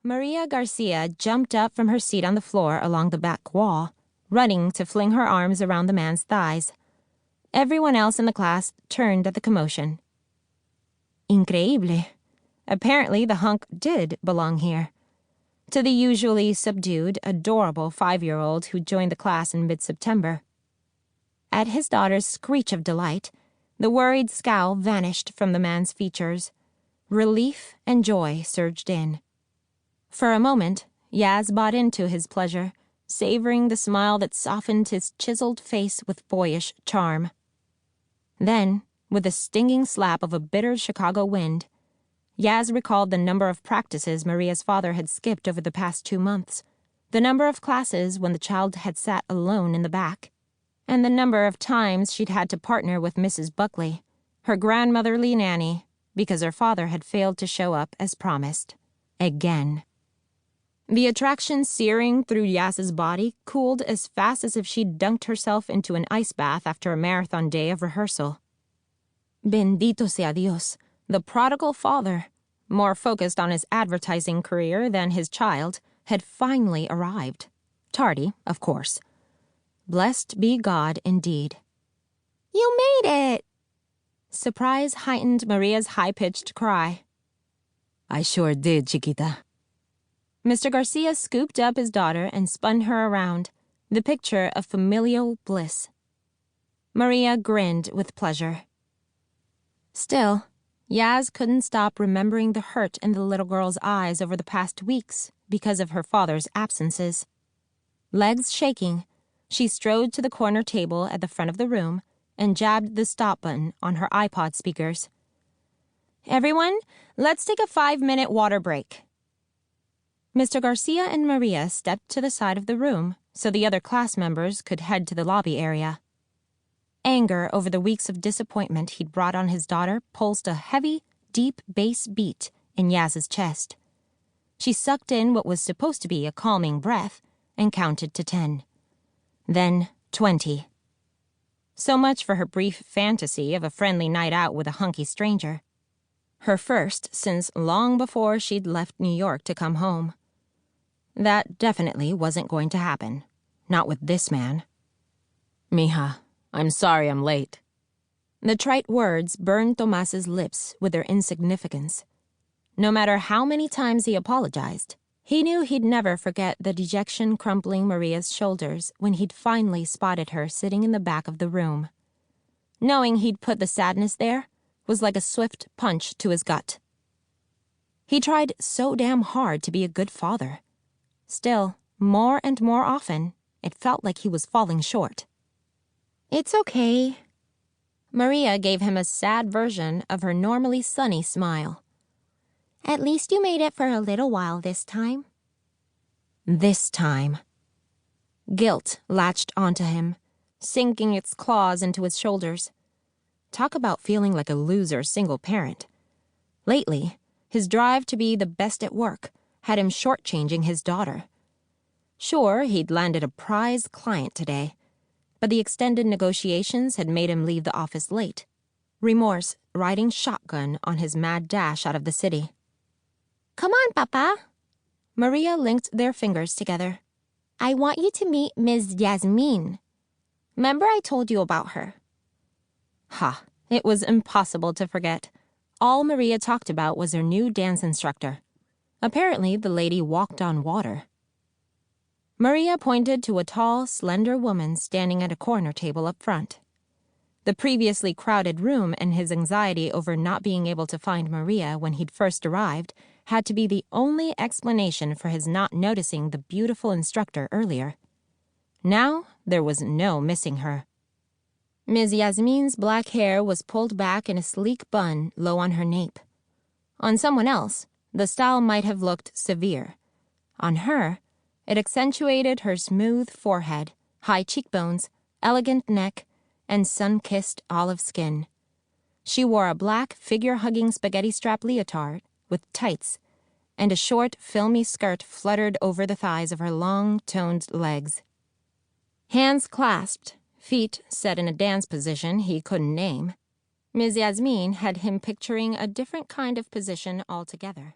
Maria Garcia jumped up from her seat on the floor along the back wall, running to fling her arms around the man's thighs. Everyone else in the class turned at the commotion. Increíble. Apparently the hunk did belong here. To the usually subdued, adorable 5-year-old who joined the class in mid-September. At his daughter's screech of delight, the worried scowl vanished from the man's features. Relief and joy surged in. For a moment, Yaz bought into his pleasure, savoring the smile that softened his chiseled face with boyish charm. Then, with the stinging slap of a bitter Chicago wind, Yaz recalled the number of practices Maria's father had skipped over the past 2 months, the number of classes when the child had sat alone in the back, and the number of times she'd had to partner with Mrs. Buckley, her grandmotherly nanny, because her father had failed to show up as promised. Again. The attraction searing through Yaz's body cooled as fast as if she'd dunked herself into an ice bath after a marathon day of rehearsal. Bendito sea Dios, the prodigal father, more focused on his advertising career than his child, had finally arrived. Tardy, of course. Blessed be God indeed. You made it! Surprise heightened Maria's high-pitched cry. I sure did, Chiquita. Mr. Garcia scooped up his daughter and spun her around, the picture of familial bliss. Maria grinned with pleasure. Still, Yaz couldn't stop remembering the hurt in the little girl's eyes over the past weeks because of her father's absences. Legs shaking, she strode to the corner table at the front of the room and jabbed the stop button on her iPod speakers. Everyone, let's take a 5-minute water break. Mr. Garcia and Maria stepped to the side of the room so the other class members could head to the lobby area. Anger over the weeks of disappointment he'd brought on his daughter pulsed a heavy, deep bass beat in Yaz's chest. She sucked in what was supposed to be a calming breath and counted to 10. Then 20. So much for her brief fantasy of a friendly night out with a hunky stranger. Her first since long before she'd left New York to come home. That definitely wasn't going to happen. Not with this man. Mija, I'm sorry I'm late. The trite words burned Tomas's lips with their insignificance. No matter how many times he apologized, he knew he'd never forget the dejection crumpling Maria's shoulders when he'd finally spotted her sitting in the back of the room. Knowing he'd put the sadness there was like a swift punch to his gut. He tried so damn hard to be a good father. Still, more and more often, it felt like he was falling short. It's okay. Maria gave him a sad version of her normally sunny smile. At least you made it for a little while this time. This time. Guilt latched onto him, sinking its claws into his shoulders. Talk about feeling like a loser single parent. Lately, his drive to be the best at work had him shortchanging his daughter. Sure, he'd landed a prize client today, but the extended negotiations had made him leave the office late. Remorse riding shotgun on his mad dash out of the city. Come on, Papa. Maria linked their fingers together. I want you to meet Ms. Yazmine. Remember I told you about her? Ha, it was impossible to forget. All Maria talked about was her new dance instructor. Apparently, the lady walked on water. Maria pointed to a tall, slender woman standing at a corner table up front. The previously crowded room and his anxiety over not being able to find Maria when he'd first arrived had to be the only explanation for his not noticing the beautiful instructor earlier. Now, there was no missing her. Ms. Yazmine's black hair was pulled back in a sleek bun low on her nape. On someone else, the style might have looked severe. On her, it accentuated her smooth forehead, high cheekbones, elegant neck, and sun-kissed olive skin. She wore a black figure-hugging spaghetti strap leotard with tights, and a short, filmy skirt fluttered over the thighs of her long, toned legs. Hands clasped, feet set in a dance position he couldn't name, Ms. Yazmine had him picturing a different kind of position altogether.